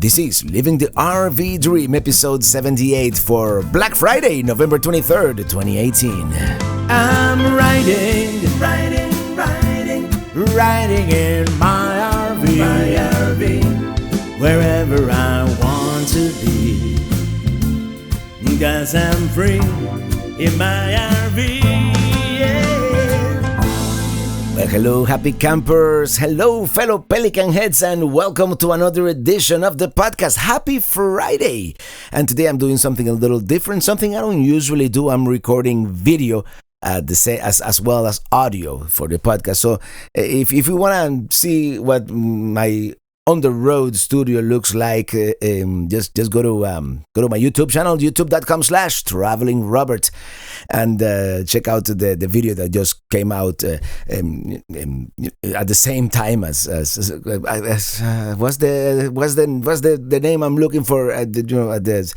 This is Living the RV Dream, episode 78 for Black Friday, November 23rd, 2018. I'm riding in my RV, wherever I want to be, 'cause I'm free in my RV. Well, hello, happy campers. Hello, fellow Pelican heads, and welcome to another edition of the podcast. Happy Friday. And today I'm doing something a little different, something I don't usually do. I'm recording video as well as audio for the podcast. So if you want to see what my on the road studio looks like, just go to my YouTube channel, youtube.com/travelingrobert, and check out the video that just came out at the same time as what's the name I'm looking for,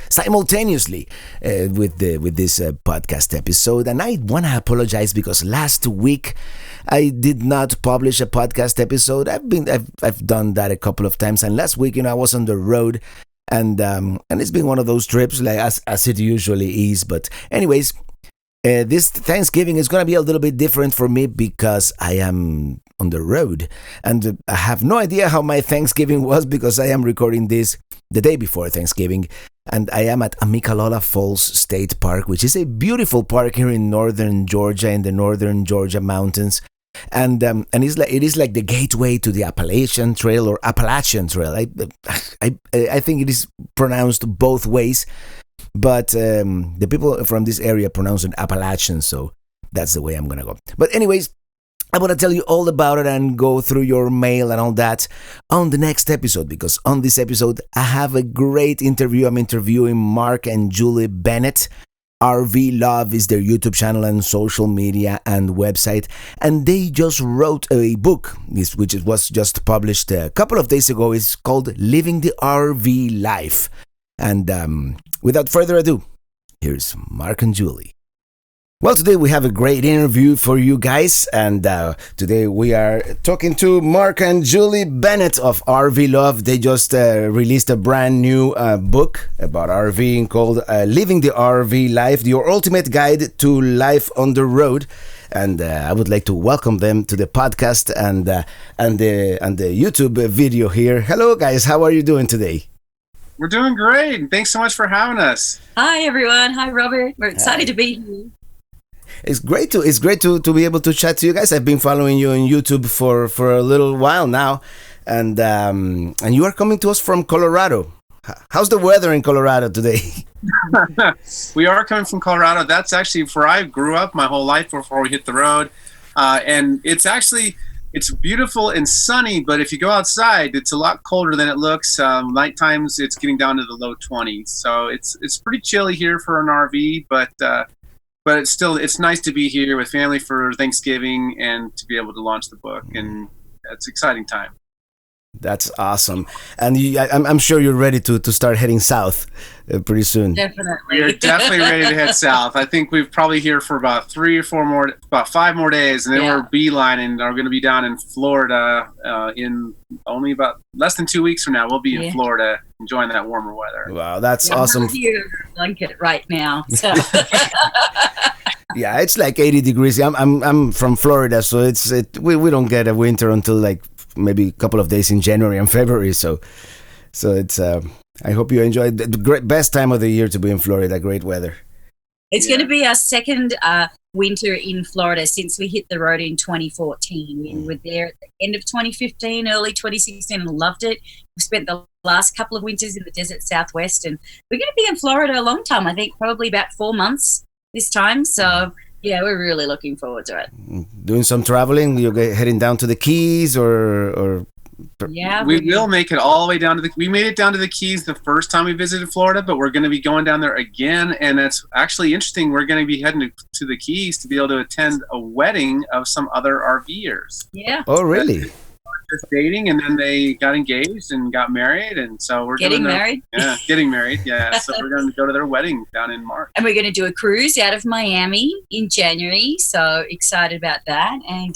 simultaneously with this podcast episode. And I want to apologize because last week I did not publish a podcast episode. I've done that a couple of times, and last week, I was on the road, and it's been one of those trips, like as it usually is. But anyways, this Thanksgiving is gonna be a little bit different for me because I am on the road, and I have no idea how my Thanksgiving was because I am recording this the day before Thanksgiving. And I am at Amicalola Falls State Park, which is a beautiful park here in northern Georgia, in the northern Georgia mountains. And it is like the gateway to the Appalachian Trail or Appalachian Trail. I think it is pronounced both ways, but the people from this area pronounce it Appalachian, so that's the way I'm gonna go. But anyways, I want to tell you all about it and go through your mail and all that on the next episode, because on this episode I have a great interview. I'm interviewing Mark and Julie Bennett. RV Love is their YouTube channel and social media and website, and they just wrote a book which was just published a couple of days ago. It's called Living the RV Life. And without further ado, here's Mark and Julie. Well, today we have a great interview for you guys, and today we are talking to Mark and Julie Bennett of RV Love. They just released a brand new book about RVing called Living the RV Life, Your Ultimate Guide to Life on the Road. And I would like to welcome them to the podcast and the YouTube video here. Hello, guys. How are you doing today? We're doing great. Thanks so much for having us. Hi, everyone. Hi, Robert. We're excited to be here. It's great to be able to chat to you guys. I've been following you on YouTube for a little while now, and you are coming to us from Colorado. How's the weather in Colorado today? We are coming from Colorado. That's actually where I grew up my whole life before we hit the road, and it's beautiful and sunny. But if you go outside, it's a lot colder than it looks. Night times it's getting down to the low 20s, so it's pretty chilly here for an RV, but it's nice to be here with family for Thanksgiving and to be able to launch the book, and it's an exciting time. That's awesome. And I'm sure you're ready to start heading south pretty soon. Definitely. We're definitely ready to head south. I think we've probably here for about 5 more days, and then we're beelining. We're going to be down in Florida in only about less than 2 weeks from now. We'll be in Florida enjoying that warmer weather. Wow, that's awesome. I'm here blanket right now. So. Yeah, it's like 80 degrees. I'm from Florida, so we don't get a winter until like maybe a couple of days in January and February. So it's I hope you enjoy the best time of the year to be in Florida. Great weather. It's going to be our second winter in Florida since we hit the road in 2014. We were there at the end of 2015, early 2016, and loved it. We spent the last couple of winters in the desert Southwest, and we're going to be in Florida a long time. I think probably about 4 months this time. So yeah, we're really looking forward to it. Doing some traveling? You're heading down to the Keys or Yeah, we will make it all the way down to we made it down to the Keys the first time we visited Florida, but we're going to be going down there again. And it's actually interesting. We're going to be heading to the Keys to be able to attend a wedding of some other RVers. Yeah. Oh, really? Just dating, and then they got engaged and got married, and so we're getting married. Yeah, getting married. Yeah, so we're going to go to their wedding down in March, and we're going to do a cruise out of Miami in January. So excited about that, and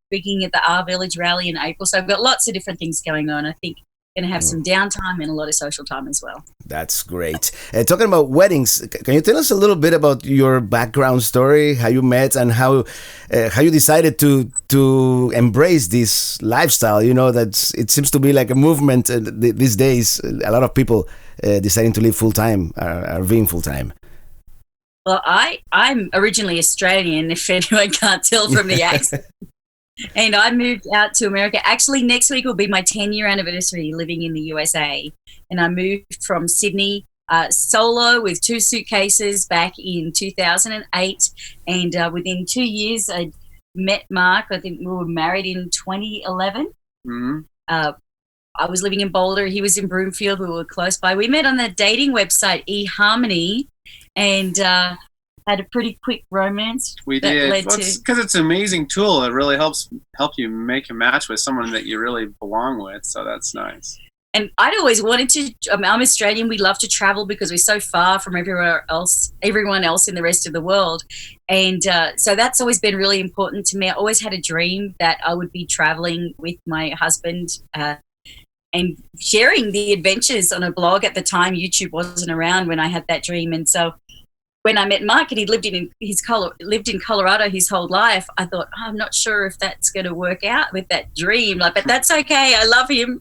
speaking at the R Village Rally in April. So I've got lots of different things going on. I think going to have some downtime and a lot of social time as well. That's great. Talking about weddings, can you tell us a little bit about your background story, how you met, and how you decided to embrace this lifestyle? You know, that it seems to be like a movement these days. A lot of people deciding to live full time, RVing full time. Well, I'm originally Australian, if anyone can't tell from the accent. And I moved out to America. Actually, next week will be my 10-year anniversary living in the USA. And I moved from Sydney solo with 2 suitcases back in 2008. And within 2 years, I met Mark. I think we were married in 2011. Mm-hmm. I was living in Boulder. He was in Broomfield. We were close by. We met on the dating website, eHarmony, and had a pretty quick romance. We did. Because it's an amazing tool. It really help you make a match with someone that you really belong with. So that's nice. And I'd always wanted to. I'm Australian. We love to travel because we're so far from everyone else in the rest of the world. And so that's always been really important to me. I always had a dream that I would be traveling with my husband and sharing the adventures on a blog. At the time, YouTube wasn't around when I had that dream. And so when I met Mark and he lived in Colorado his whole life, I thought, I'm not sure if that's going to work out with that dream. But that's okay. I love him.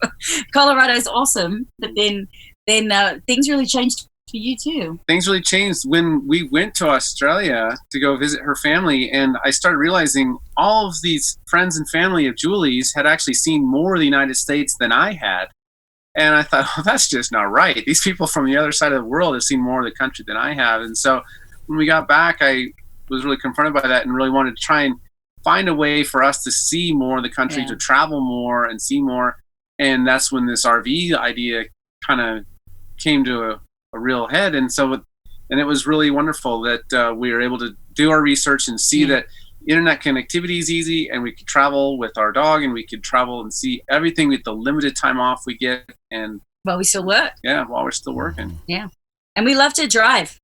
Colorado's awesome. But then things really changed for you too. Things really changed when we went to Australia to go visit her family, and I started realizing all of these friends and family of Julie's had actually seen more of the United States than I had. And I thought, well, that's just not right. These people from the other side of the world have seen more of the country than I have. And so when we got back, I was really confronted by that and really wanted to try and find a way for us to see more of the country, to travel more and see more. And that's when this RV idea kind of came to a real head. And it was really wonderful that we were able to do our research and see that internet connectivity is easy, and we could travel with our dog, and we could travel and see everything with the limited time off we get. And while we still work. Yeah, while we're still working. Yeah. And we love to drive.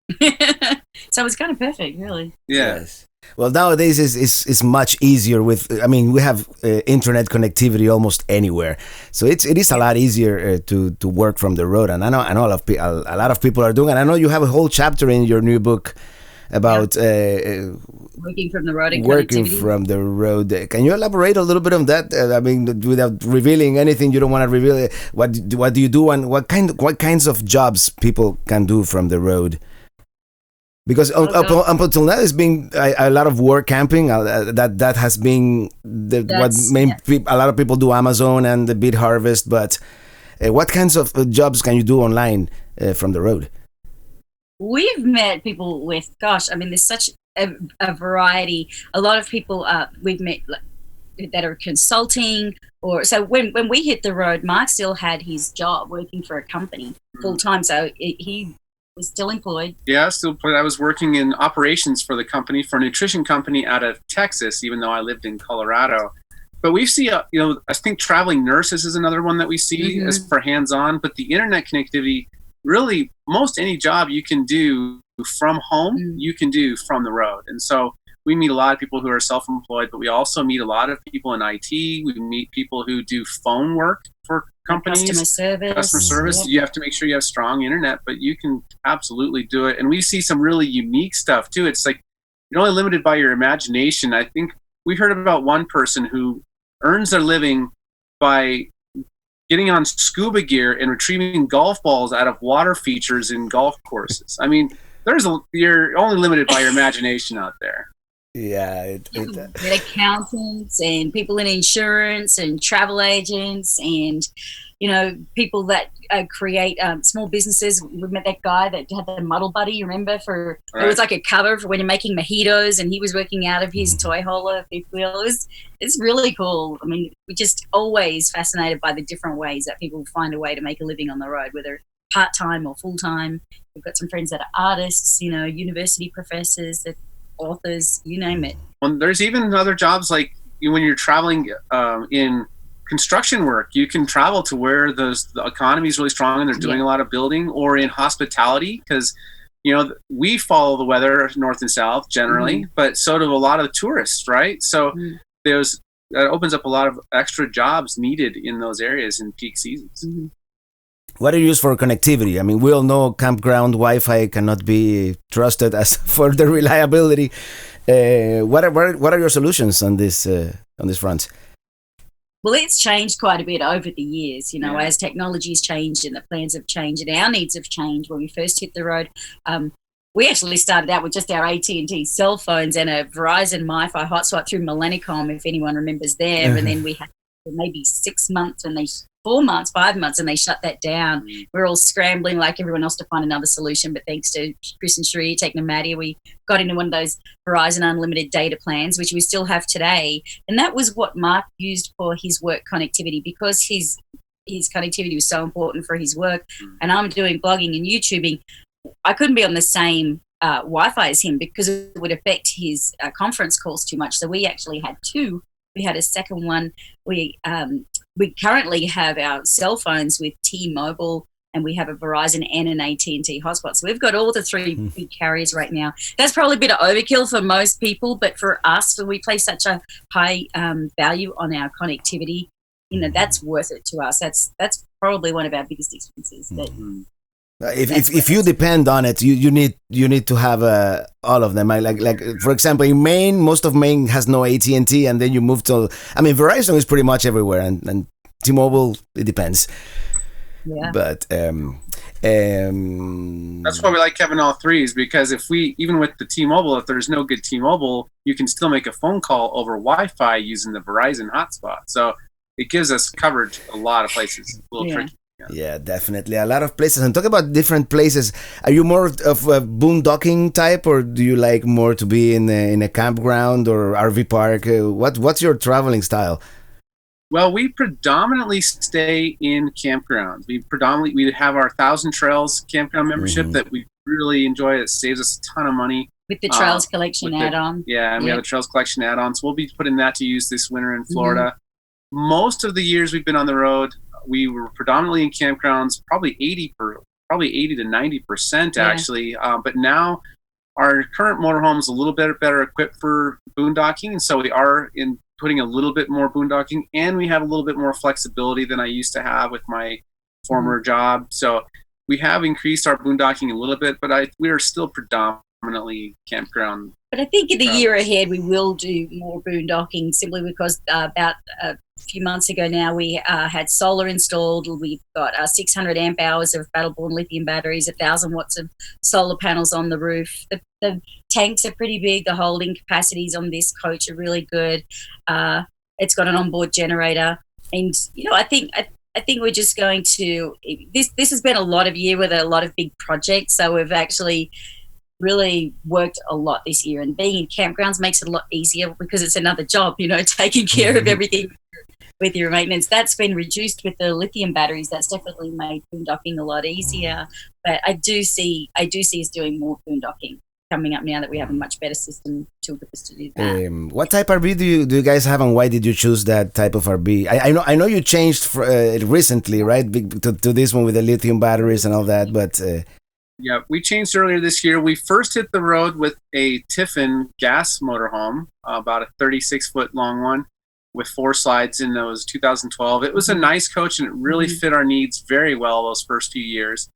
So it was kind of perfect, really. Yeah. Yes. Well, nowadays is much easier with. I mean, we have internet connectivity almost anywhere, so it is a lot easier to work from the road. And I know a lot of people are doing. And I know you have a whole chapter in your new book about working from the road and working from the road. Can you elaborate a little bit on that? I mean, without revealing anything you don't want to reveal. What do you do, and what kinds of jobs people can do from the road? Because up until now, it's been a lot of work camping. That has been a lot of people do Amazon and the bit harvest. But what kinds of jobs can you do online from the road? We've met people with, there's such a variety. A lot of people we've met that are consulting, or so when we hit the road, Mark still had his job working for a company full time, so he was still employed. Yeah, still employed. I was working in operations for the company, for a nutrition company out of Texas, even though I lived in Colorado. But we see, I think traveling nurses is another one that we see as for hands-on. But the internet connectivity, really, most any job you can do from home, you can do from the road. And so we meet a lot of people who are self-employed, but we also meet a lot of people in IT. We meet people who do phone work for companies. Customer service. Yep. You have to make sure you have strong internet, but you can absolutely do it. And we see some really unique stuff too. It's like you're only limited by your imagination. I think we heard about one person who earns their living by getting on scuba gear and retrieving golf balls out of water features in golf courses. I mean, you're only limited by your imagination out there. Yeah, with accountants and people in insurance and travel agents and people that create small businesses. We met that guy that had the Muddle Buddy, you remember? It was like a cover for when you're making mojitos, and he was working out of his toy hauler fifth wheel. It's really cool. I mean, we're just always fascinated by the different ways that people find a way to make a living on the road, whether part-time or full-time. We've got some friends that are artists, university professors, that authors, you name it. Well, there's even other jobs like when you're traveling in construction work, you can travel to where the economy is really strong and they're doing a lot of building, or in hospitality, because we follow the weather north and south generally, but so do a lot of the tourists, right? So that opens up a lot of extra jobs needed in those areas in peak seasons. What do you use for connectivity? I mean, we all know campground Wi-Fi cannot be trusted as for the reliability. What are your solutions on this front? Well, it's changed quite a bit over the years, as technology's changed and the plans have changed and our needs have changed. When we first hit the road, we actually started out with just our AT&T cell phones and a Verizon MiFi hotspot through Millennicom, if anyone remembers there. And then we had maybe 6 months and 4 months, 5 months, and they shut that down. We're all scrambling like everyone else to find another solution. But thanks to Chris and Sheree, Technomatia, we got into one of those Verizon unlimited data plans, which we still have today. And that was what Mark used for his work connectivity, because his connectivity was so important for his work. And I'm doing blogging and YouTubing. I couldn't be on the same Wi-Fi as him because it would affect his conference calls too much. So we actually had two. We had a second one. We currently have our cell phones with T-Mobile, and we have a Verizon and an AT&T hotspot. So we've got all the three big carriers right now. That's probably a bit of overkill for most people, but for us, we place such a high value on our connectivity. That's worth it to us. That's probably one of our biggest expenses. If you depend on it, you need to have all of them. Like for example, in Maine, most of Maine has no AT&T, and then you move to. I mean, Verizon is pretty much everywhere, and T-Mobile, it depends. Yeah. But that's why we like having all three, is because even with the T-Mobile, if there's no good T-Mobile, you can still make a phone call over Wi-Fi using the Verizon hotspot. So it gives us coverage a lot of places. It's a little tricky. Yeah, definitely. A lot of places. And talk about different places. Are you more of a boondocking type, or do you like more to be in a campground or RV park? What's your traveling style? Well, we predominantly stay in campgrounds. We have our 1,000 Trails campground membership that we really enjoy. It saves us a ton of money. With the Trails Collection add-on. Yeah, and we have the Trails Collection add-on. So we'll be putting that to use this winter in Florida. Most of the years we've been on the road, we were predominantly in campgrounds, probably 80 to 90% actually. But now our current motorhome is a little bit better equipped for boondocking, and so we are putting a little bit more boondocking, and we have a little bit more flexibility than I used to have with my former job. So we have increased our boondocking a little bit, but we are still predominantly campground. But I think in the year ahead we will do more boondocking, simply because about a few months ago now we had solar installed. We've got 600 amp hours of battle-born lithium batteries, 1,000 watts of solar panels on the roof. The tanks are pretty big. The holding capacities on this coach are really good. It's got an onboard generator, and I think we're just going to. This has been a lot of year with a lot of big projects, so we've actually really worked a lot this year, and being in campgrounds makes it a lot easier because it's another job, taking care of everything with your maintenance. That's been reduced with the lithium batteries. That's definitely made boondocking a lot easier. But I do see us doing more boondocking coming up now that we have a much better system to equip us to do that. What type RV do you guys have, and why did you choose that type of RV? I know you changed recently, right, to this one with the lithium batteries and all that, but. Yeah, we changed earlier this year. We first hit the road with a Tiffin gas motorhome, about a 36-foot long one with 4 slides in those 2012. It was a nice coach, and it really fit our needs very well those first few years.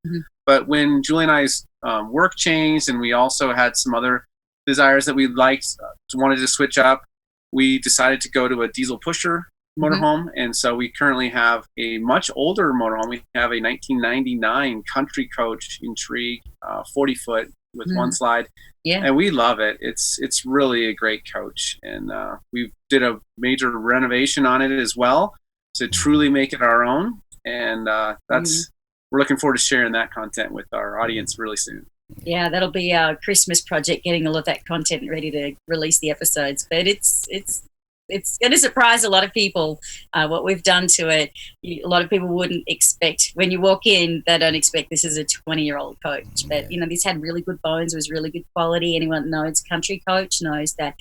But when Julie and I's work changed, and we also had some other desires that we wanted to switch up, we decided to go to a diesel pusher motorhome, and so we currently have a much older motorhome. We have a 1999 Country Coach Intrigue, 40-foot with 1 slide, and we love it. It's really a great coach, and we did a major renovation on it as well to truly make it our own, and we're looking forward to sharing that content with our audience really soon. Yeah, that'll be our Christmas project, getting all of that content ready to release the episodes. But it's going to surprise a lot of people what we've done to it. A lot of people wouldn't expect, when you walk in, they don't expect this is a 20-year-old coach. But, this had really good bones. It was really good quality. Anyone that knows Country Coach knows that,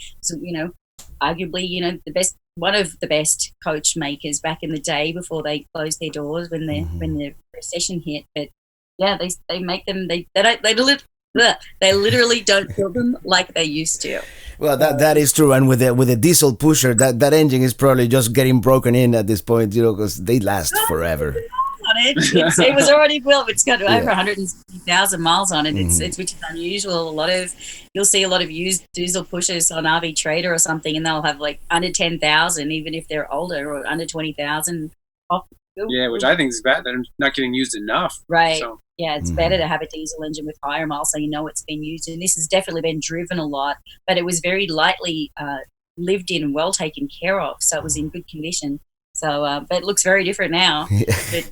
arguably, one of the best coach makers back in the day before they closed their doors when the recession hit. But, yeah, they make them, they literally don't build them like they used to. Well, that is true, and with a diesel pusher, that engine is probably just getting broken in at this point, because they last forever. on it. It was already built. It's got over 160,000 miles on it. It's which is unusual. You'll see a lot of used diesel pushers on RV Trader or something, and they'll have like under 10,000, even if they're older, or under 20,000. Yeah, which I think is bad. They're not getting used enough. Right. So. Yeah, it's better to have a diesel engine with higher miles, so you know it's been used. And this has definitely been driven a lot, but it was very lightly lived in and well taken care of, so it was in good condition. So, but it looks very different now. But,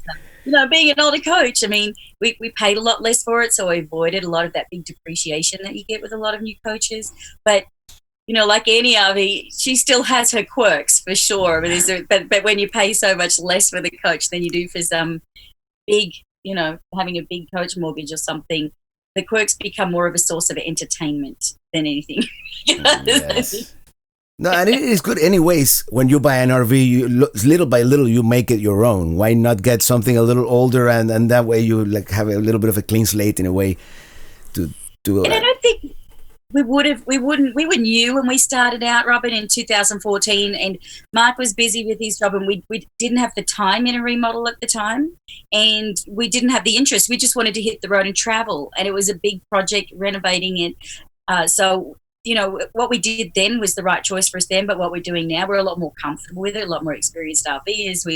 being an older coach, I mean, we paid a lot less for it, so I avoided a lot of that big depreciation that you get with a lot of new coaches. But like any RV, she still has her quirks for sure. But when you pay so much less for the coach than you do for some big, having a big coach mortgage or something, the quirks become more of a source of entertainment than anything. Yes. No, and it is good anyways. When you buy an RV, little by little, you make it your own. Why not get something a little older, and that way you have a little bit of a clean slate in a way to do. And I don't think we were new when we started out, Robin, in 2014, and Mark was busy with his job, and we didn't have the time in a remodel at the time, and we didn't have the interest. We just wanted to hit the road and travel, and it was a big project renovating it. So what we did then was the right choice for us then, but what we're doing now, we're a lot more comfortable with it, a lot more experienced RVers.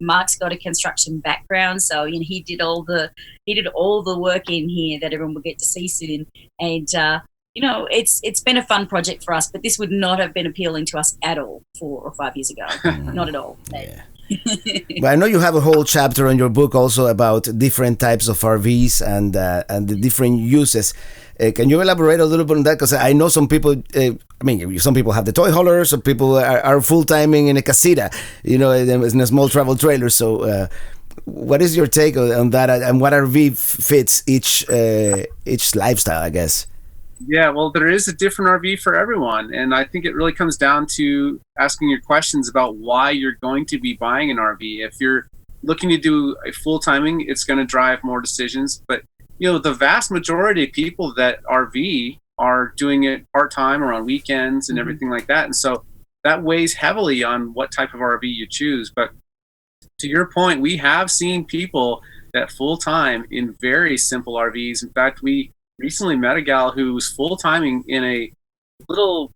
Mark's got a construction background, so he did all the work in here that everyone will get to see soon. And it's been a fun project for us, but this would not have been appealing to us at all 4 or 5 years ago. Not at all. Yeah. But I know you have a whole chapter in your book also about different types of RVs and the different uses. Can you elaborate a little bit on that? Because I know some people, some people have the toy hauler, some people are full-timing in a casita, in a small travel trailer. So what is your take on that, and what RV fits each lifestyle, I guess? Yeah, well, there is a different RV for everyone. And I think it really comes down to asking your questions about why you're going to be buying an RV. If you're looking to do a full-timing, it's going to drive more decisions. But the vast majority of people that RV are doing it part-time or on weekends and everything like that. And so that weighs heavily on what type of RV you choose. But to your point, we have seen people that full-time in very simple RVs. In fact, we recently met a gal who was full-timing in a little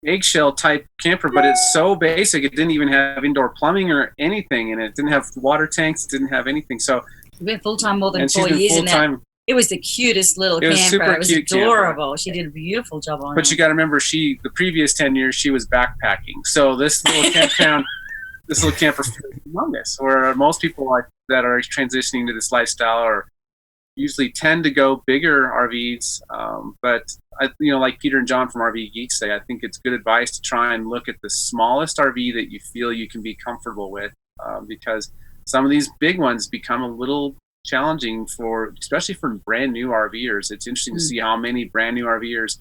eggshell type camper, but it's so basic, it didn't even have indoor plumbing or anything, and it didn't have water tanks, it didn't have anything. So she's been full-time more than 4 years in that. It was the cutest little camper. It was adorable. Camper. She did a beautiful job on it. But you got to remember, the previous 10 years, she was backpacking. So this little camper is humongous. Where most people that are transitioning to this lifestyle are usually tend to go bigger RVs. But like Peter and John from RV Geeks say, I think it's good advice to try and look at the smallest RV that you feel you can be comfortable with, because some of these big ones become a little challenging especially for brand new RVers. It's interesting to see how many brand new RVers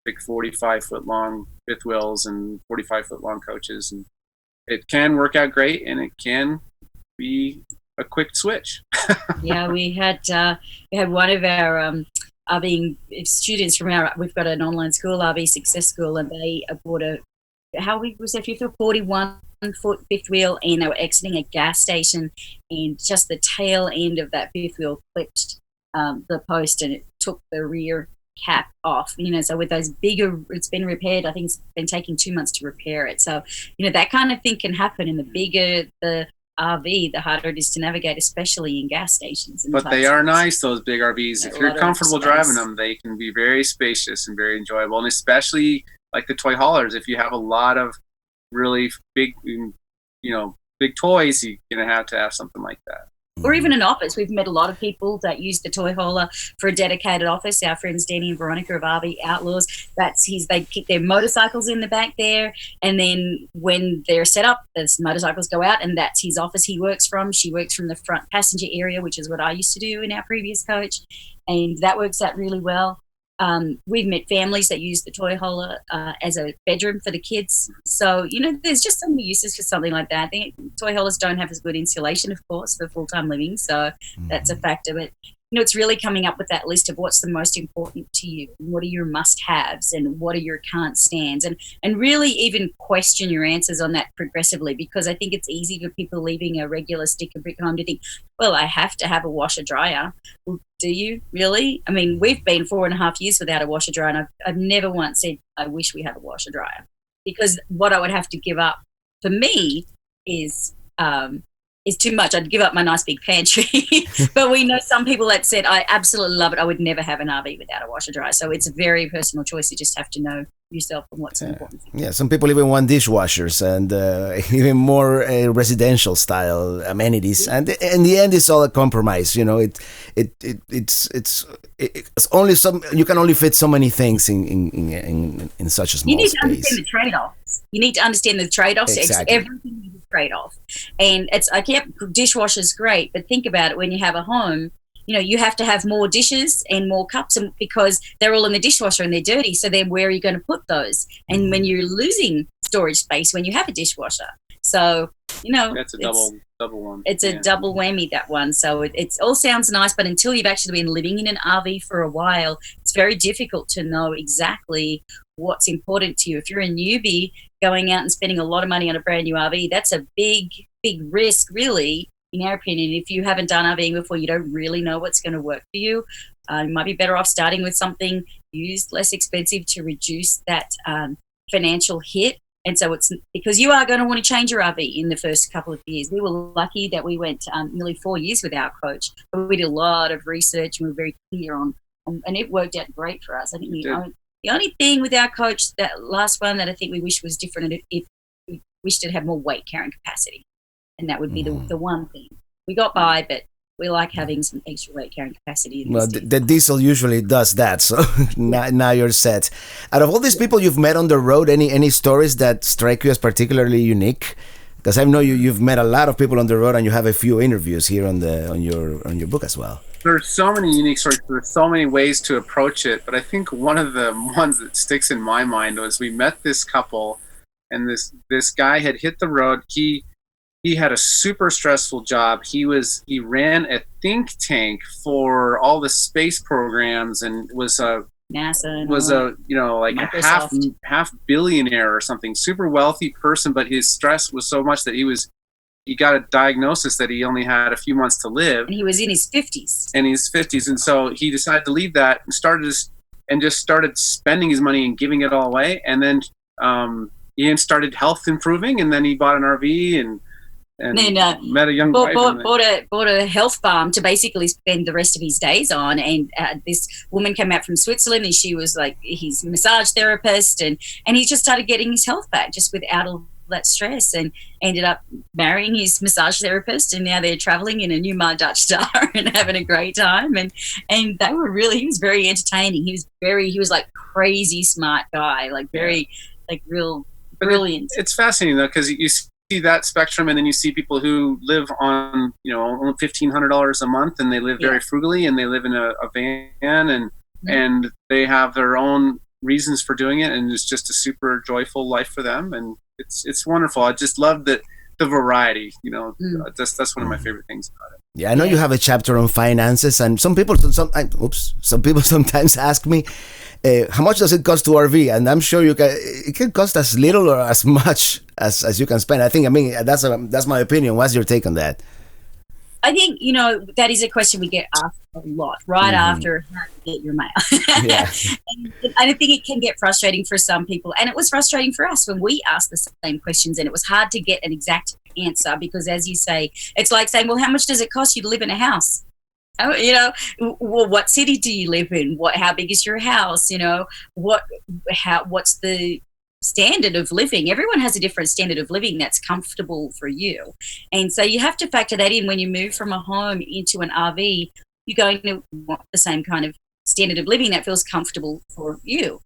pick 45-foot long fifth wheels and 45-foot long coaches, and it can work out great, and it can be a quick switch. Yeah, we had one of our RV students from we've got an online school, RV Success School, and they bought fifth or 41-foot fifth wheel, and they were exiting a gas station, and just the tail end of that fifth wheel clipped the post, and it took the rear cap off. So with those bigger, it's been repaired. I think it's been taking 2 months to repair it. So that kind of thing can happen. And the bigger the RV, the harder it is to navigate, especially in gas stations. But they are nice, those big RVs. If you're comfortable driving them, they can be very spacious and very enjoyable, and especially like the toy haulers, if you have a lot of really big toys, you're going to have something like that. Or even an office. We've met a lot of people that use the toy hauler for a dedicated office. Our friends Danny and Veronica of RV Outlaws, they keep their motorcycles in the back there, and then when they're set up, the motorcycles go out, and that's his office he works from. She works from the front passenger area, which is what I used to do in our previous coach, and that works out really well. We've met families that use the toy hauler as a bedroom for the kids. So, there's just so many uses for something like that. I think toy haulers don't have as good insulation, of course, for full-time living. So that's a factor. But it's really coming up with that list of what's the most important to you, and what are your must-haves, and what are your can't stands, and really even question your answers on that progressively, because I think it's easy for people leaving a regular stick and brick home to think, well, I have to have a washer dryer. Well, do you really? I mean, we've been 4.5 years without a washer dryer, and I've never once said I wish we had a washer dryer, because what I would have to give up for me is too much. I'd give up my nice big pantry. But we know some people that said, I absolutely love it. I would never have an RV without a washer dryer. So it's a very personal choice. You just have to know yourself and what's important. Yeah, some people even want dishwashers and even more residential style amenities. And in the end, it's all a compromise. It's only you can only fit so many things in such a small space. You need to understand the trade-offs. You need to understand the trade-offs. Exactly. Everything is a trade-off. And dishwasher's great, but think about it when you have a home. You have to have more dishes and more cups, and because they're all in the dishwasher and they're dirty. So then where are you going to put those? And when you're losing storage space when you have a dishwasher. So, that's a double one. It's a double whammy, that one. So it all sounds nice, but until you've actually been living in an RV for a while, it's very difficult to know exactly what's important to you. If you're a newbie going out and spending a lot of money on a brand new RV, that's a big, big risk, really. In our opinion, if you haven't done RVing before, you don't really know what's going to work for you. You might be better off starting with something used, less expensive, to reduce that financial hit. And so it's because you are going to want to change your RV in the first couple of years. We were lucky that we went nearly 4 years with our coach. But we did a lot of research and we were very clear on and it worked out great for us. I think the only thing with our coach, that last one, that I think we wish was different, if we wished it had more weight carrying capacity. And that would be the one thing. We got by, but we like having some extra weight carrying capacity. Well, the diesel usually does that, so now you're set. Out of all these people you've met on the road, any stories that strike you as particularly unique? Because I know you've met a lot of people on the road, and you have a few interviews here on your book as well. There's so many unique stories. There's so many ways to approach it, but I think one of the ones that sticks in my mind was we met this couple, and this guy had hit the road. He had a super stressful job. He ran a think tank for all the space programs, and was NASA was a half billionaire or something, super wealthy person. But his stress was so much that he got a diagnosis that he only had a few months to live. And he was in his 50s. And so he decided to leave that and just started spending his money and giving it all away. And then Ian started health improving, and then he bought an RV and then met a young wife. Bought a health farm to basically spend the rest of his days on. And this woman came out from Switzerland, and she was like his massage therapist, and he just started getting his health back just without all that stress, and ended up marrying his massage therapist, and now they're traveling in a new Dutch Star and having a great time. And he was very entertaining. He was like crazy smart guy, like very like real brilliant. It's fascinating though, because you see that spectrum, and then you see people who live on only $1,500 a month, and they live very frugally, and they live in a van, and they have their own reasons for doing it, and it's just a super joyful life for them, and it's wonderful. I just love the variety. That's one of my favorite things about it. Yeah, I know you have a chapter on finances, and some people sometimes ask me, how much does it cost to RV? And I'm sure it can cost as little or as much as you can spend. I mean, that's my opinion. What's your take on that? I think, that is a question we get asked a lot after how to get your mail. Yeah. And I think it can get frustrating for some people. And it was frustrating for us when we asked the same questions, and it was hard to get an exact answer because, as you say, it's like saying, well, how much does it cost you to live in a house? Well, what city do you live in? How big is your house? What's the standard of living? Everyone has a different standard of living that's comfortable for you. And so you have to factor that in when you move from a home into an RV. You're going to want the same kind of standard of living that feels comfortable for you.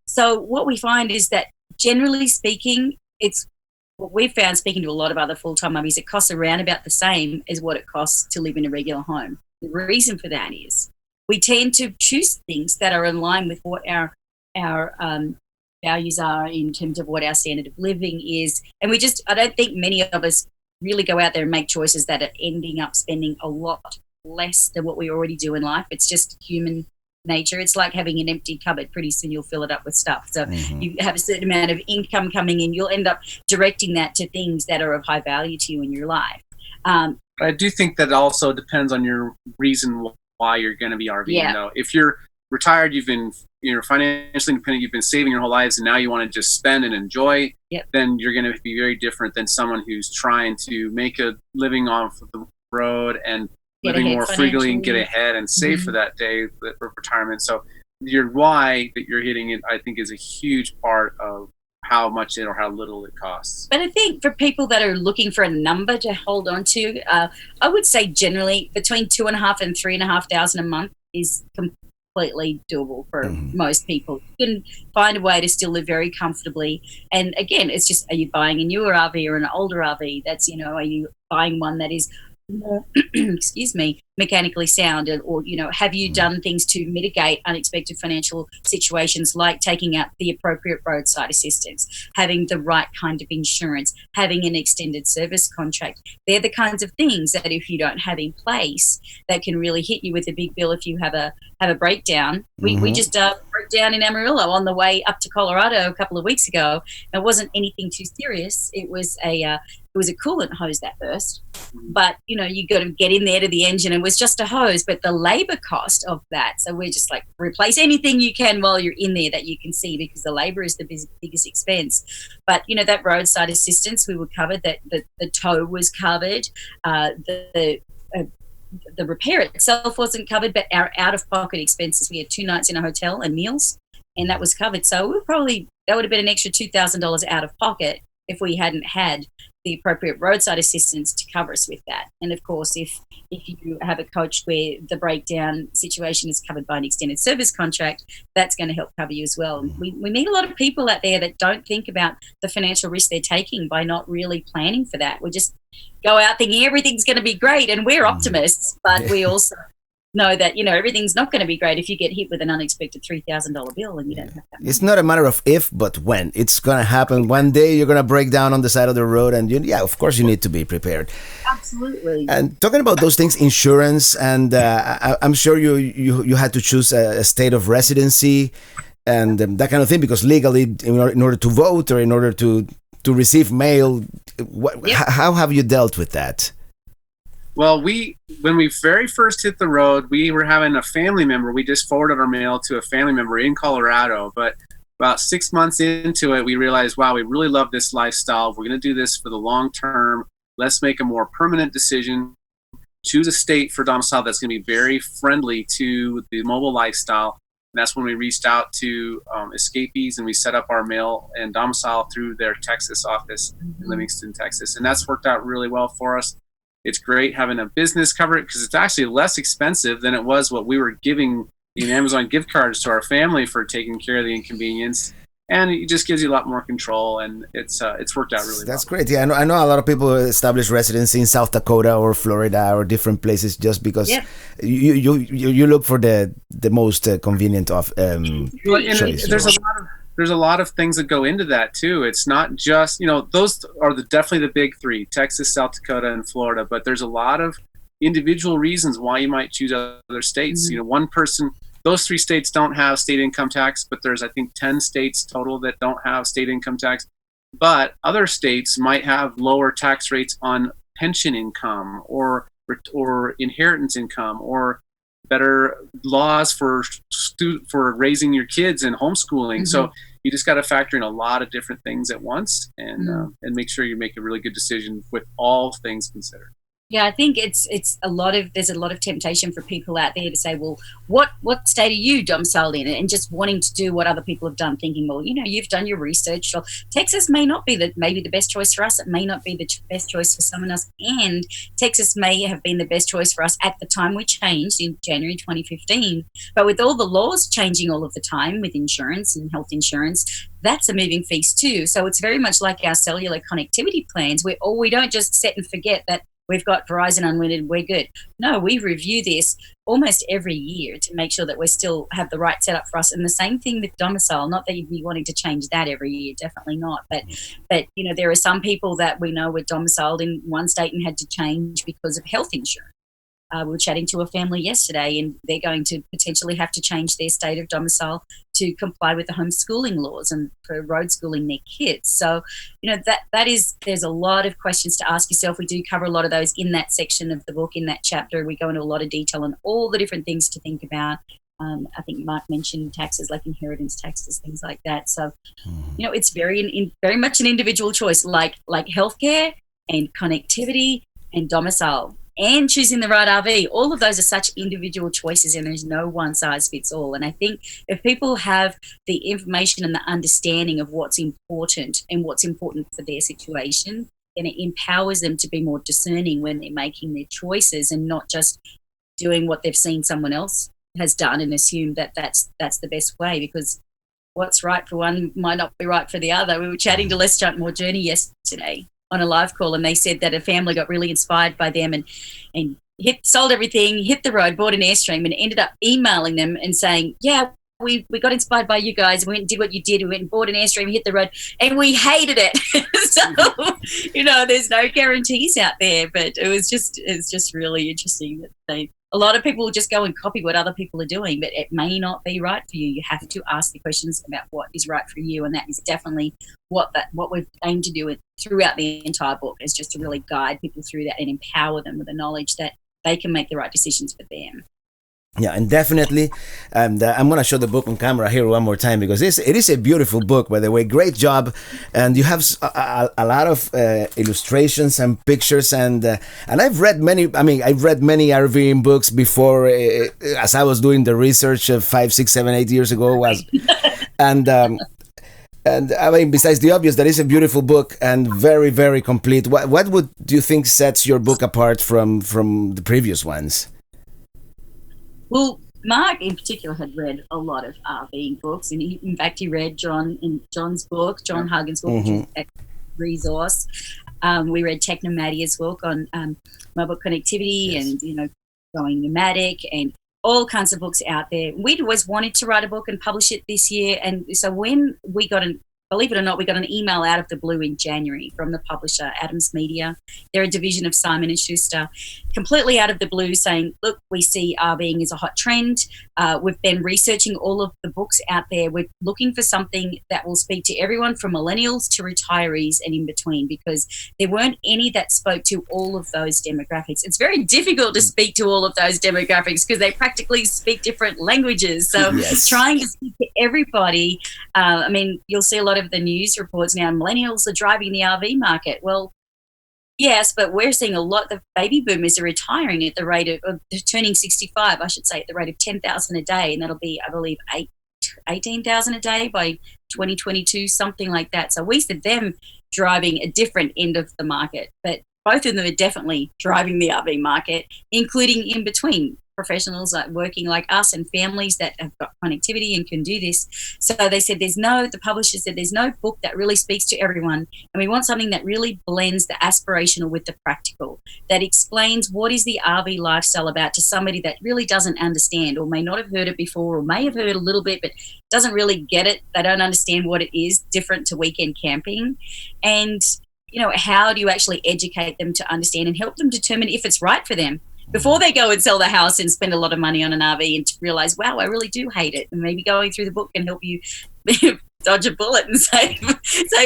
So what we find is that, generally speaking, it's what we've found, speaking to a lot of other full-time RVs, it costs around about the same as what it costs to live in a regular home. The reason for that is we tend to choose things that are in line with what our values are in terms of what our standard of living is. And I don't think many of us really go out there and make choices that are ending up spending a lot less than what we already do in life. It's just human nature. It's like having an empty cupboard. Pretty soon you'll fill it up with stuff. So you have a certain amount of income coming in. You'll end up directing that to things that are of high value to you in your life. I do think that also depends on your reason why you're going to be RVing, though. If you're retired, you're financially independent, you've been saving your whole lives, and now you want to just spend and enjoy, then you're going to be very different than someone who's trying to make a living off of the road and living more frugally and get ahead and save for that day for retirement. So your why that you're hitting it, I think, is a huge part of how much it or how little it costs. But I think for people that are looking for a number to hold on to, I would say generally between $2,500 and $3,500 a month is completely doable for most people. You can find a way to still live very comfortably. And again, it's just, are you buying a newer RV or an older RV? That's, are you buying one that is more, excuse me, mechanically sound, or have you done things to mitigate unexpected financial situations, like taking out the appropriate roadside assistance, having the right kind of insurance, having an extended service contract? They're the kinds of things that if you don't have in place, that can really hit you with a big bill if you have a breakdown. We just broke down in Amarillo on the way up to Colorado a couple of weeks ago. It wasn't anything too serious. It was a coolant hose that burst, but you got to get in there to the engine, and it was just a hose, but the labor cost of that. So we're just like, replace anything you can while you're in there that you can see, because the labor is the biggest expense. But that roadside assistance, we were covered. That the tow was covered. The repair itself wasn't covered, but our out-of-pocket expenses, we had 2 nights in a hotel and meals, and that was covered. So that would have been an extra $2,000 out of pocket if we hadn't had the appropriate roadside assistance to cover us with that. And of course, if you have a coach where the breakdown situation is covered by an extended service contract, that's going to help cover you as well. We meet a lot of people out there that don't think about the financial risk they're taking by not really planning for that. We just go out thinking everything's going to be great, and we're optimists, but we also know that everything's not going to be great if you get hit with an unexpected $3,000 bill and you don't have that. It's not a matter of if, but when. It's going to happen. One day you're going to break down on the side of the road, and of course you need to be prepared. Absolutely. And talking about those things, insurance, and I'm sure you had to choose a state of residency and that kind of thing, because legally, in order to vote or in order to receive mail, how have you dealt with that? Well, when we very first hit the road, we were having a family member. We just forwarded our mail to a family member in Colorado. But about 6 months into it, we realized, wow, we really love this lifestyle. We're going to do this for the long term. Let's make a more permanent decision. Choose a state for domicile that's going to be very friendly to the mobile lifestyle. And that's when we reached out to escapees, and we set up our mail and domicile through their Texas office in Livingston, Texas. And that's worked out really well for us. It's great having a business cover it, because it's actually less expensive than it was what we were giving in Amazon gift cards to our family for taking care of the inconvenience. And it just gives you a lot more control, and it's worked out really well. That's great. Yeah, I know a lot of people establish residency in South Dakota or Florida or different places just because you look for the most convenient of choice. There's a lot of things that go into that too. It's not just, those are definitely the big three: Texas, South Dakota, and Florida. But there's a lot of individual reasons why you might choose other states. One person, those 3 states don't have state income tax, but there's, I think, 10 states total that don't have state income tax. But other states might have lower tax rates on pension income or inheritance income, or better laws for raising your kids and homeschooling. So you just got to factor in a lot of different things at once, and make sure you make a really good decision with all things considered. Yeah, I think there's a lot of temptation for people out there to say, well, what state are you domiciled in? And just wanting to do what other people have done, thinking, well, you've done your research. Well, Texas may not be maybe the best choice for us. It may not be the best choice for someone else. And Texas may have been the best choice for us at the time we changed in January 2015. But with all the laws changing all of the time with insurance and health insurance, that's a moving feast too. So it's very much like our cellular connectivity plans, where we don't just set and forget that we've got Verizon Unlimited, we're good. No, we review this almost every year to make sure that we still have the right setup for us. And the same thing with domicile, not that you'd be wanting to change that every year, definitely not. But there are some people that we know were domiciled in one state and had to change because of health insurance. We were chatting to a family yesterday, and they're going to potentially have to change their state of domicile to comply with the homeschooling laws and for road schooling their kids. So, there's a lot of questions to ask yourself. We do cover a lot of those in that section of the book, in that chapter. We go into a lot of detail on all the different things to think about. I think Mark mentioned taxes like inheritance taxes, things like that. So, it's very much an individual choice, like healthcare and connectivity and domicile and choosing the right RV. All of those are such individual choices, and there's no one size fits all. And I think if people have the information and the understanding of what's important and what's important for their situation, then it empowers them to be more discerning when they're making their choices and not just doing what they've seen someone else has done and assume that that's the best way, because what's right for one might not be right for the other. We were chatting to Let's Jump More Journey yesterday on a live call, and they said that a family got really inspired by them and sold everything, hit the road, bought an Airstream, and ended up emailing them and saying, yeah, we got inspired by you guys. We went and did what you did. We went and bought an Airstream, hit the road, and we hated it. So, there's no guarantees out there, but it's just really interesting that a lot of people will just go and copy what other people are doing, but it may not be right for you. You have to ask the questions about what is right for you, and that is definitely what we've aimed to do throughout the entire book, is just to really guide people through that and empower them with the knowledge that they can make the right decisions for them. Yeah, and definitely, I'm going to show the book on camera here one more time, because it is a beautiful book, by the way. Great job. And you have a lot of illustrations and pictures. And I've read many RVing books before, as I was doing the research 5, 6, 7, 8 years ago. And I mean, besides the obvious, that is a beautiful book and very, very complete. What do you think sets your book apart from the previous ones? Well, Mark in particular had read a lot of RVing books, and in fact he read John's book, John Hagen's book, which is a resource. We read Technomadia's book on mobile connectivity and going nomadic, and all kinds of books out there. We'd always wanted to write a book and publish it this year, and so when we got believe it or not, we got an email out of the blue in January from the publisher, Adams Media. They're a division of Simon & Schuster, completely out of the blue, saying, look, we see RVing as a hot trend. We've been researching all of the books out there. We're looking for something that will speak to everyone from millennials to retirees and in between, because there weren't any that spoke to all of those demographics. It's very difficult to speak to all of those demographics because they practically speak different languages. So trying to speak to everybody, you'll see a lot of the news reports now, millennials are driving the RV market. Well, yes, but we're seeing a lot of baby boomers are retiring at the rate of turning 65, I should say, at the rate of 10,000 a day, and that'll be, I believe, 18,000 a day by 2022, something like that. So we see them driving a different end of the market, but both of them are definitely driving the RV market, including in between professionals like working like us and families that have got connectivity and can do this. So they said the publisher said there's no book that really speaks to everyone, and we want something that really blends the aspirational with the practical, that explains what is the RV lifestyle about to somebody that really doesn't understand or may not have heard it before or may have heard a little bit but doesn't really get it. They don't understand what it is, different to weekend camping. And how do you actually educate them to understand and help them determine if it's right for them before they go and sell the house and spend a lot of money on an RV and to realize, wow, I really do hate it. And maybe going through the book can help you dodge a bullet and save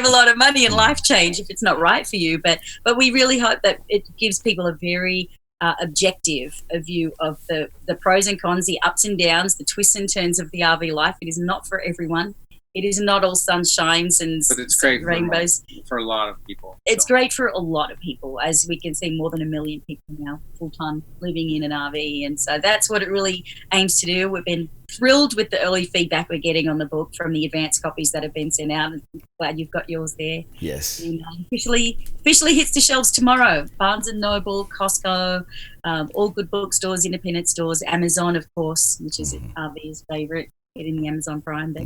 a lot of money and life change if it's not right for you. But we really hope that it gives people a very objective view of the pros and cons, the ups and downs, the twists and turns of the RV life. It is not for everyone. It is not all sunshines and but it's great rainbows. For a lot of people. It's great for a lot of people, as we can see more than 1 million people now full-time living in an RV. And so that's what it really aims to do. We've been thrilled with the early feedback we're getting on the book from the advanced copies that have been sent out. I'm glad you've got yours there. Yes. And officially hits the shelves tomorrow. Barnes & Noble, Costco, all good bookstores, independent stores, Amazon, of course, which is RV's favourite. In the Amazon Prime. But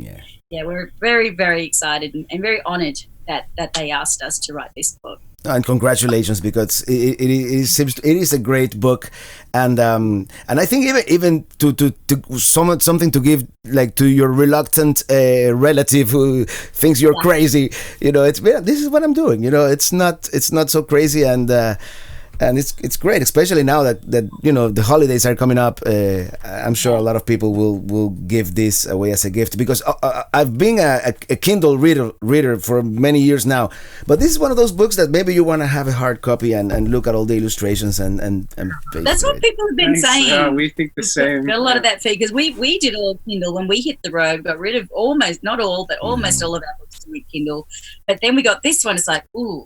yeah, we're very, very excited and very honored that they asked us to write this book. And congratulations, because it is a great book, and I think even to something to give like to your reluctant relative who thinks you're crazy, this is what I'm doing. It's not so crazy, and And it's great, especially now that the holidays are coming up. I'm sure a lot of people will give this away as a gift, because I've been a Kindle reader for many years now, but this is one of those books that maybe you want to have a hard copy and look at all the illustrations and that's what people have been saying. Yeah, we think the same. Got a lot of that feed, because we did all Kindle when we hit the road. Got rid of almost, not all, but almost all of our books with Kindle. But then we got this one. It's like, ooh.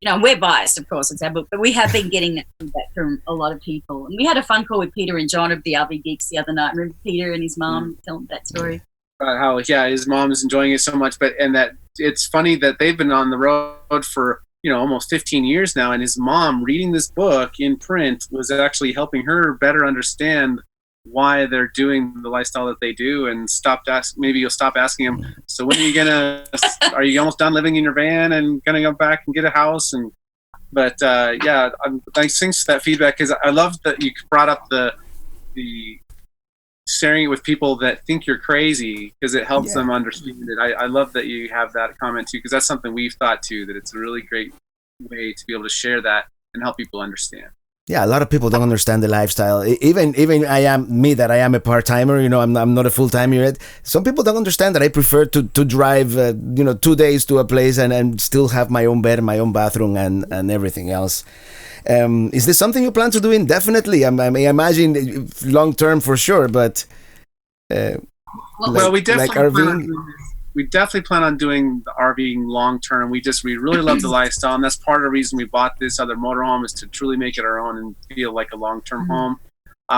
We're biased, of course, it's our book, but we have been getting that feedback from a lot of people. And we had a fun call with Peter and John of the RV Geeks the other night. Remember Peter and his mom telling that story? How his mom is enjoying it so much, and that it's funny that they've been on the road for almost 15 years now, and his mom reading this book in print was actually helping her better understand why they're doing the lifestyle that they do, and maybe you'll stop asking them, so when are you almost done living in your van and gonna go back and get a house? Thanks for that feedback, because I love that you brought up the sharing it with people that think you're crazy, because it helps them understand it. I love that you have that comment too, because that's something we've thought too, that it's a really great way to be able to share that and help people understand. Yeah, a lot of people don't understand the lifestyle. Even I am a part-timer, I'm not a full-timer yet. Some people don't understand that I prefer to drive 2 days to a place and still have my own bed, my own bathroom and everything else. Is this something you plan to do indefinitely? I imagine long-term for sure, but we definitely plan on doing the RVing long term. We really love the lifestyle, and that's part of the reason we bought this other motorhome, is to truly make it our own and feel like a long-term home.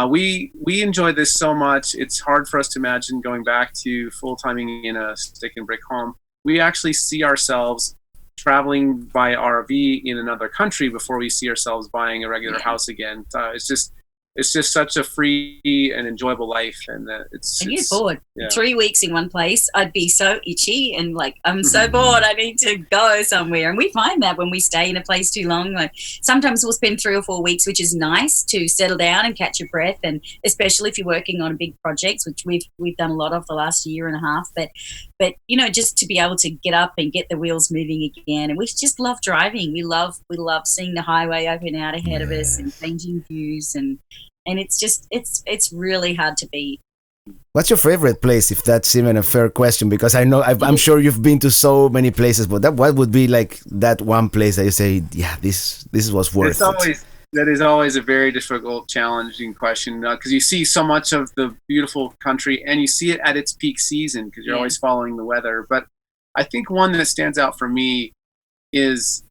We enjoy this so much. It's hard for us to imagine going back to full-timing in a stick and brick home. We actually see ourselves traveling by RV in another country before we see ourselves buying a regular house again. It's just such a free and enjoyable life, and you're bored. 3 weeks in one place, I'd be so itchy and like, I'm so bored, I need to go somewhere. And we find that when we stay in a place too long, like sometimes we'll spend 3 or 4 weeks, which is nice to settle down and catch your breath, and especially if you're working on big projects, which we've done a lot of the last year and a half. But just to be able to get up and get the wheels moving again. And we just love driving. We love seeing the highway open out ahead of us and changing views, and it's really hard to beat. What's your favorite place, if that's even a fair question? Because I know I'm sure you've been to so many places, but what would be like that one place that you say, yeah, this was worth it? That is always a very difficult, challenging question, because you see so much of the beautiful country, and you see it at its peak season, because you're always following the weather. But I think one that stands out for me is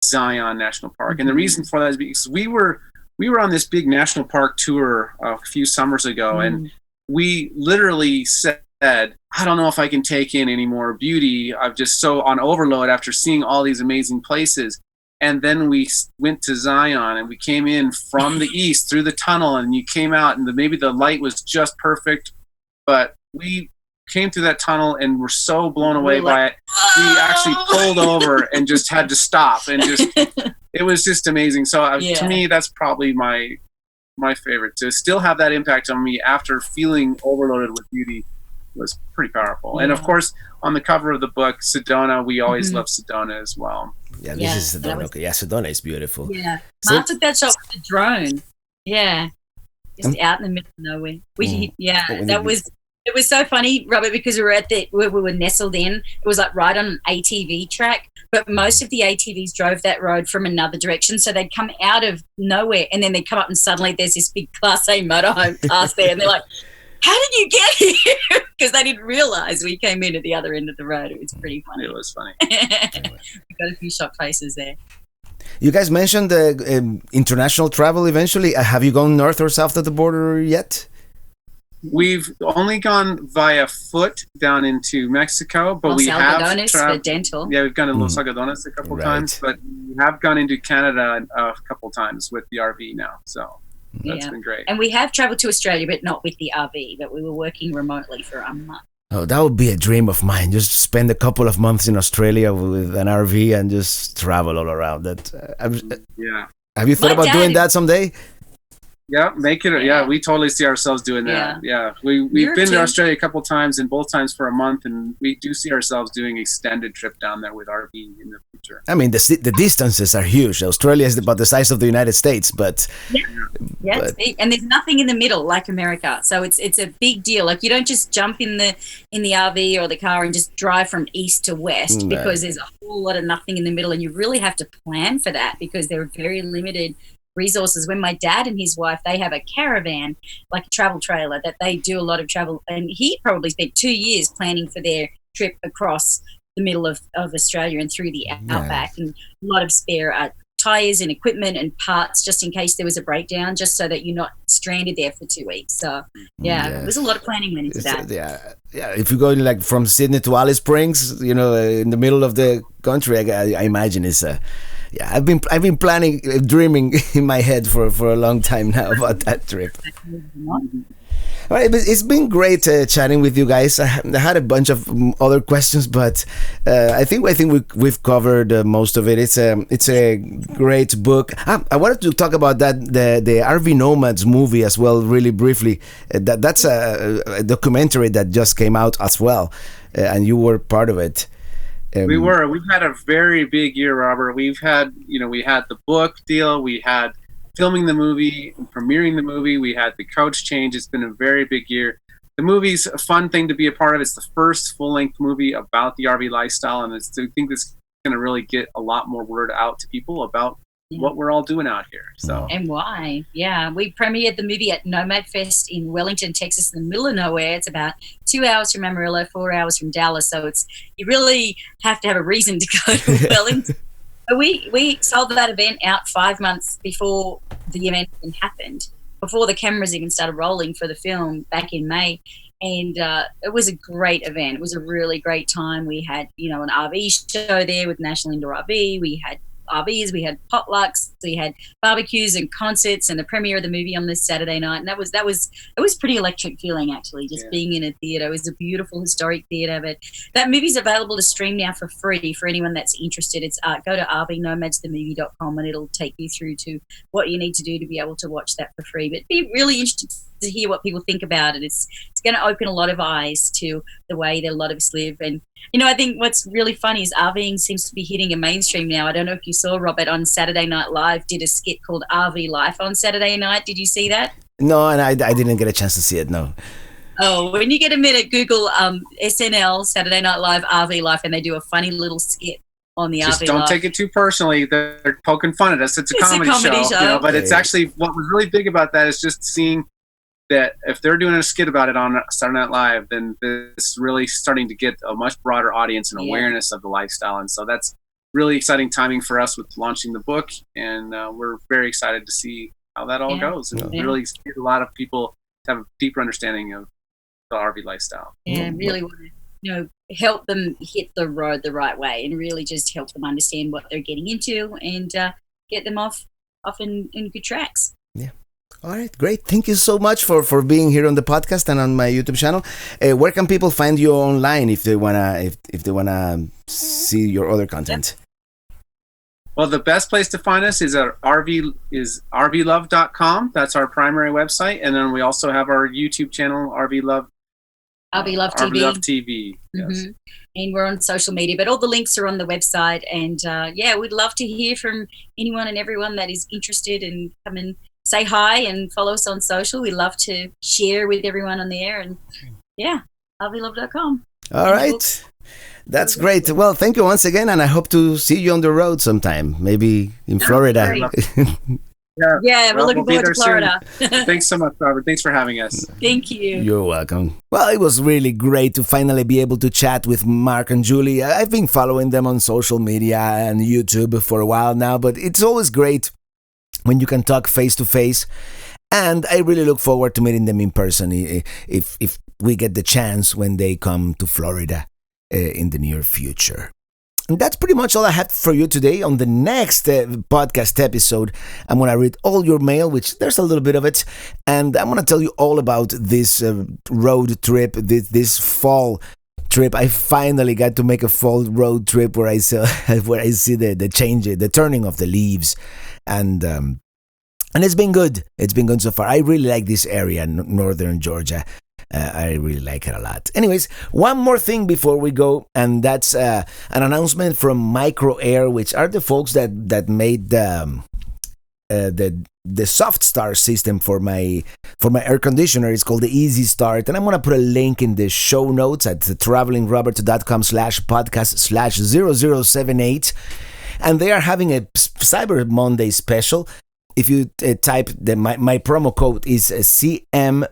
Zion National Park, and the reason for that is because we were on this big national park tour a few summers ago, and we literally said, I don't know if I can take in any more beauty. I'm just so on overload after seeing all these amazing places. And then we went to Zion, and we came in from the east through the tunnel, and you came out, and maybe the light was just perfect, but we came through that tunnel and were so blown away by it. We actually pulled over and just had to stop, and it was just amazing. So to me, that's probably my favorite. To still have that impact on me after feeling overloaded with beauty was pretty powerful. And of course, on the cover of the book, Sedona, we always love Sedona as well. Yeah, this is Sedona. Sedona is beautiful. Yeah, Mark took that shot with a drone. Yeah, just out in the middle of nowhere. It was so funny, Robert, because we were where we were nestled in. It was like right on an ATV track, but most of the ATVs drove that road from another direction. So they'd come out of nowhere, and then they'd come up, and suddenly there's this big Class A motorhome past there, and they're like, how did you get here? Because they didn't realize we came in at the other end of the road. It was pretty funny. It was funny. We got a few shocked faces there. You guys mentioned international travel eventually. Have you gone north or south of the border yet? We've only gone via foot down into Mexico, but we have for dental. Yeah, we've gone to Los Algodones a couple times, but we have gone into Canada a couple times with the RV now. So that's been great. And we have traveled to Australia, but not with the RV, but we were working remotely for a month. Oh, that would be a dream of mine. Just spend a couple of months in Australia with an RV and just travel all around. Have you thought about doing that someday? Yeah, make it. Yeah, we totally see ourselves doing that. Yeah, we've been to Australia a couple of times, and both times for a month, and we do see ourselves doing extended trip down there with RV in the future. I mean, the distances are huge. Australia is about the size of the United States, but and there's nothing in the middle like America, so it's a big deal. Like, you don't just jump in the RV or the car and just drive from east to west, because there's a whole lot of nothing in the middle, and you really have to plan for that because there are very limited resources. When my dad and his wife, they have a caravan, like a travel trailer, that they do a lot of travel, and he probably spent 2 years planning for their trip across the middle of Australia and through the outback, and a lot of spare tires and equipment and parts just in case there was a breakdown, just so that you're not stranded there for 2 weeks. So there's a lot of planning went into that. If you go like from Sydney to Alice Springs, in the middle of the country, I imagine it's I've been planning, dreaming in my head for a long time now about that trip. All right, but it's been great chatting with you guys. I had a bunch of other questions, but I think we've covered most of it. It's a great book. I wanted to talk about that the RV Nomads movie as well, really briefly. That's a documentary that just came out as well, and you were part of it. We've had a very big year, Robert. We've had, we had the book deal, we had filming the movie, premiering the movie, we had the coach change. It's been a very big year. The movie's a fun thing to be a part of. It's the first full-length movie about the RV lifestyle, and I think it's going to really get a lot more word out to people about what we're all doing out here. So, and why. We premiered the movie at Nomad Fest in Wellington, Texas, in the middle of nowhere. It's about 2 hours from Amarillo, 4 hours from Dallas, so you really have to have a reason to go to Wellington. But we sold that event out 5 months before the event even happened, before the cameras even started rolling for the film back in May. And it was a great event. It was a really great time. We had, an RV show there with National Indoor RV. We had RVs, we had potlucks, we had barbecues and concerts, and the premiere of the movie on this Saturday night. And it was pretty electric feeling, actually, just being in a theater. It was a beautiful historic theater. But that movie's available to stream now for free for anyone that's interested. It's go to rvnomadsthemovie.com and it'll take you through to what you need to do to be able to watch that for free. But be really interested to hear what people think about it. It's going to open a lot of eyes to the way that a lot of us live. And I think what's really funny is RVing seems to be hitting a mainstream now. I don't know if you saw, Robert, on Saturday Night Live did a skit called RV Life on Saturday night. Did you see that? No, and I didn't get a chance to see it, no. Oh, when you get a minute, Google SNL, Saturday Night Live, RV Life, and they do a funny little skit on the Just RV don't Life. take it too personally. They're poking fun at us. It's a comedy show. But it's actually, what was really big about that is just seeing that if they're doing a skit about it on Saturday Night Live, then it's really starting to get a much broader audience and awareness of the lifestyle. And so that's really exciting timing for us with launching the book. And we're very excited to see how that all goes. And really get a lot of people to have a deeper understanding of the RV lifestyle. Yeah, really want to help them hit the road the right way and really just help them understand what they're getting into and get them off in good tracks. Yeah. All right, great. Thank you so much for being here on the podcast and on my YouTube channel. Where can people find you online if they wanna see your other content? Well, the best place to find us is at rvlove.com. That's our primary website, and then we also have our YouTube channel, RV Love TV. RV Love TV. Yes. And we're on social media, but all the links are on the website. And we'd love to hear from anyone and everyone that is interested, and come and say hi and follow us on social. We love to share with everyone on there. And rvlove.com. All right. That's great. Well, thank you once again, and I hope to see you on the road sometime, maybe in Florida. We're looking forward to Florida. Thanks so much, Robert. Thanks for having us. Thank you. You're welcome. Well, it was really great to finally be able to chat with Mark and Julie. I've been following them on social media and YouTube for a while now, but it's always great when you can talk face to face, and I really look forward to meeting them in person if we get the chance when they come to Florida in the near future. And that's pretty much all I have for you today. On the next podcast episode, I'm going to read all your mail, which there's a little bit of it, and I'm going to tell you all about this road trip, this fall trip. I finally got to make a fall road trip where I see the change, the turning of the leaves, and And it's been good. It's been good so far. I really like this area, northern Georgia. I really like it a lot. Anyways, one more thing before we go, and that's an announcement from Micro Air, which are the folks that made the soft start system for my air conditioner. It's called the EasyStart, and I'm gonna put a link in the show notes at travelingrobert.com/podcast/0078. And they are having a Cyber Monday special. If you type my promo code is CMYRV,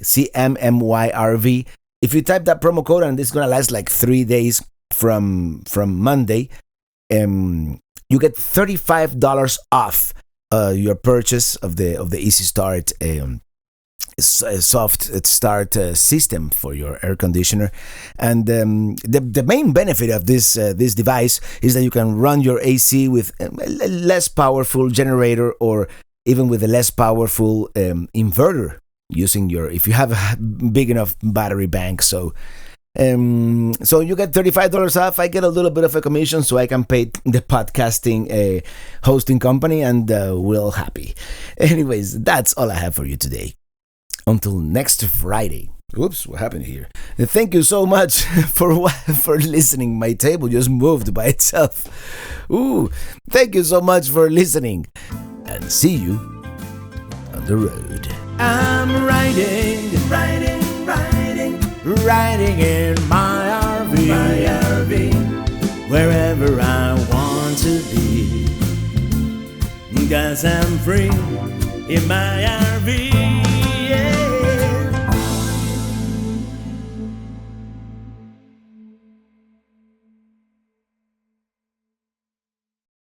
CMMYRV. If you type that promo code, and it's gonna last like 3 days from Monday, you get $35 off your purchase of the EasyStart soft start system for your air conditioner. And the main benefit of this device is that you can run your AC with a less powerful generator, or even with a less powerful inverter, using if you have a big enough battery bank. So you get $35 off. I get a little bit of a commission, so I can pay the podcasting hosting company, and we're all happy. Anyways, that's all I have for you today. Until next Friday. Oops, what happened here? Thank you so much for listening. My table just moved by itself. Ooh, thank you so much for listening, and see you on the road. I'm riding in my RV, wherever I want to be, 'cause I'm free in my RV.